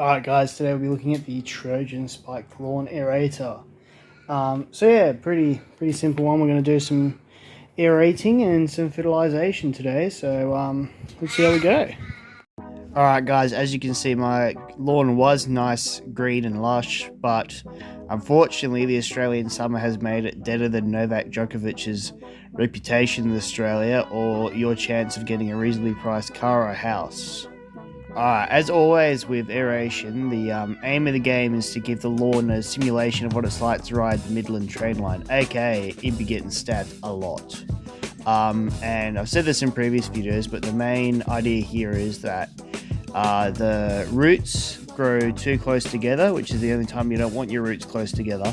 Alright guys, today we'll be looking at the Trojan spiked lawn aerator. So yeah, pretty simple one. We're going to do some aerating and some fertilization today, so let's see how we go. Alright guys, as you can see, my lawn was nice, green and lush, but unfortunately the Australian summer has made it deader than Novak Djokovic's reputation in Australia or your chance of getting a reasonably priced car or house. As always with aeration, the aim of the game is to give the lawn a simulation of what it's like to ride the Midland train line, aka it'd be getting stabbed a lot. And I've said this in previous videos, but the main idea here is that the roots grow too close together, which is the only time you don't want your roots close together,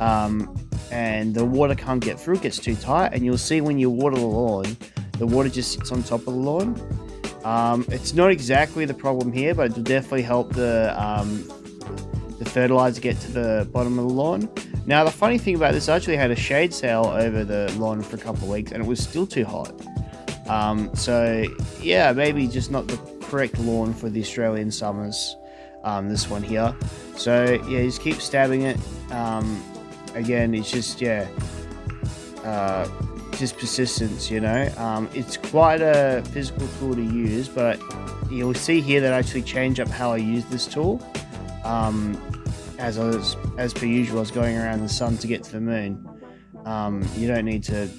and the water can't get through, it gets too tight, and you'll see when you water the lawn, the water just sits on top of the lawn. It's not exactly the problem here, but it will definitely help the fertilizer get to the bottom of the lawn. Now, the funny thing about this, I actually had a shade sail over the lawn for a couple of weeks, and it was still too hot. So, yeah, maybe just not the correct lawn for the Australian summers, this one here. So, yeah, just keep stabbing it. Again, it's just, yeah, just persistence, you know. It's quite a physical tool to use, but you'll see here that I actually change up how I use this tool. As per usual, I was going around the sun to get to the moon. You don't need to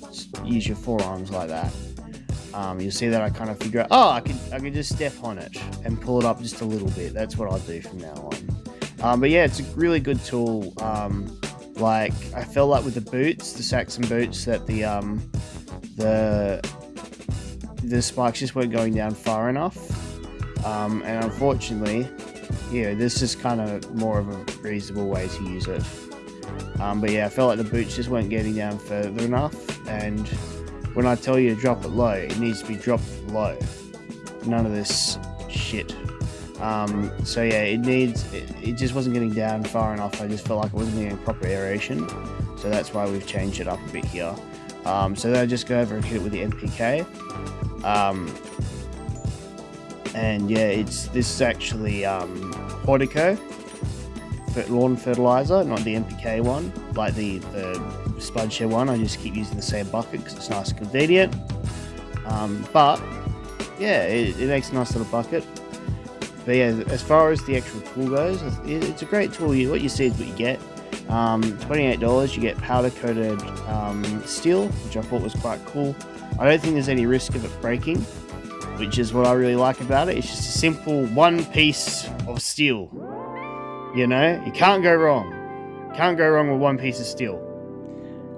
use your forearms like that. You'll see that I kind of figure out, oh, I can just step on it and pull it up just a little bit. That's what I'll do from now on. But yeah, it's a really good tool. Like, I felt like with the boots, the Saxon boots, that the spikes just weren't going down far enough. And unfortunately, yeah, this is kind of more of a reasonable way to use it. But yeah, I felt like the boots just weren't getting down further enough. And when I tell you to drop it low, it needs to be dropped low. None of this shit. So yeah, it just wasn't getting down far enough. I just felt like it wasn't getting proper aeration, so that's why we've changed it up a bit here. So then I just go over and hit it with the NPK, and yeah, this is actually Hortico lawn fertilizer, not the NPK one, like the spud share one. I just keep using the same bucket because it's nice and convenient. But yeah, it makes a nice little bucket. But yeah, as far as the actual tool goes, it's a great tool. What you see is what you get. $28, you get powder coated steel, which I thought was quite cool. I don't think there's any risk of it breaking, which is what I really like about it. It's just a simple one piece of steel. You know, you can't go wrong. Can't go wrong with one piece of steel.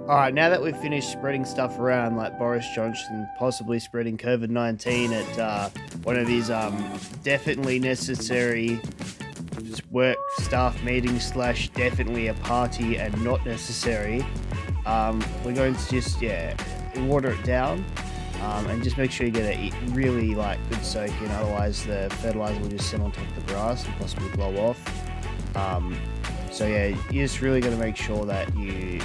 Alright, now that we've finished spreading stuff around like Boris Johnson possibly spreading COVID-19 at one of his definitely necessary work staff meetings / definitely a party and not necessary, we're going to just, yeah, water it down and just make sure you get a really like good soak in, otherwise the fertilizer will just sit on top of the grass and possibly blow off. So yeah, you're just really going to make sure that you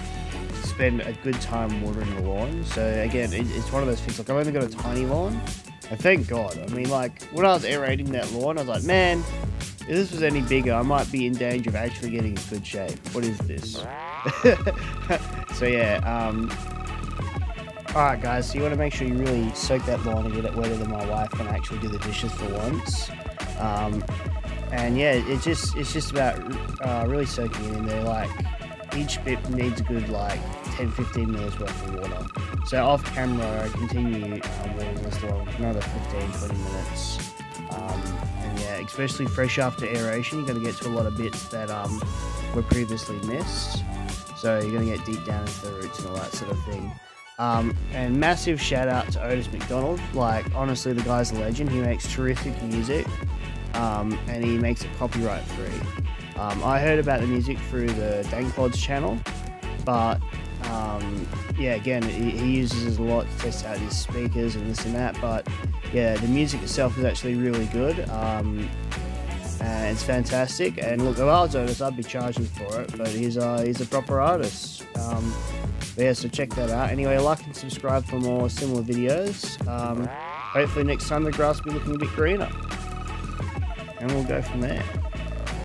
spend a good time watering the lawn. So again, it's one of those things, like I've only got a tiny lawn, and thank God. I mean, like, when I was aerating that lawn, I was like, man, if this was any bigger, I might be in danger of actually getting a good shape. What is this? So yeah, alright guys, so you want to make sure you really soak that lawn and get it wetter than my wife when I actually do the dishes for once. And yeah, it's just about really soaking it in there. Like, each bit needs a good like 10-15 minutes worth of water. So off camera, I continue watering this lawn for another 15-20 minutes. And yeah, especially fresh after aeration, you're going to get to a lot of bits that were previously missed. So you're going to get deep down into the roots and all that sort of thing. And massive shout out to Otis McDonald. Like, honestly, the guy's a legend. He makes terrific music, and he makes it copyright free. I heard about the music through the Dankpods channel, but yeah, again, he uses it a lot to test out his speakers and this and that, but yeah, the music itself is actually really good, and it's fantastic. And look, if I was Otis, I'd be charging for it, but he's a proper artist. But yeah, so check that out. Anyway, like and subscribe for more similar videos. Hopefully next time the grass will be looking a bit greener, and we'll go from there.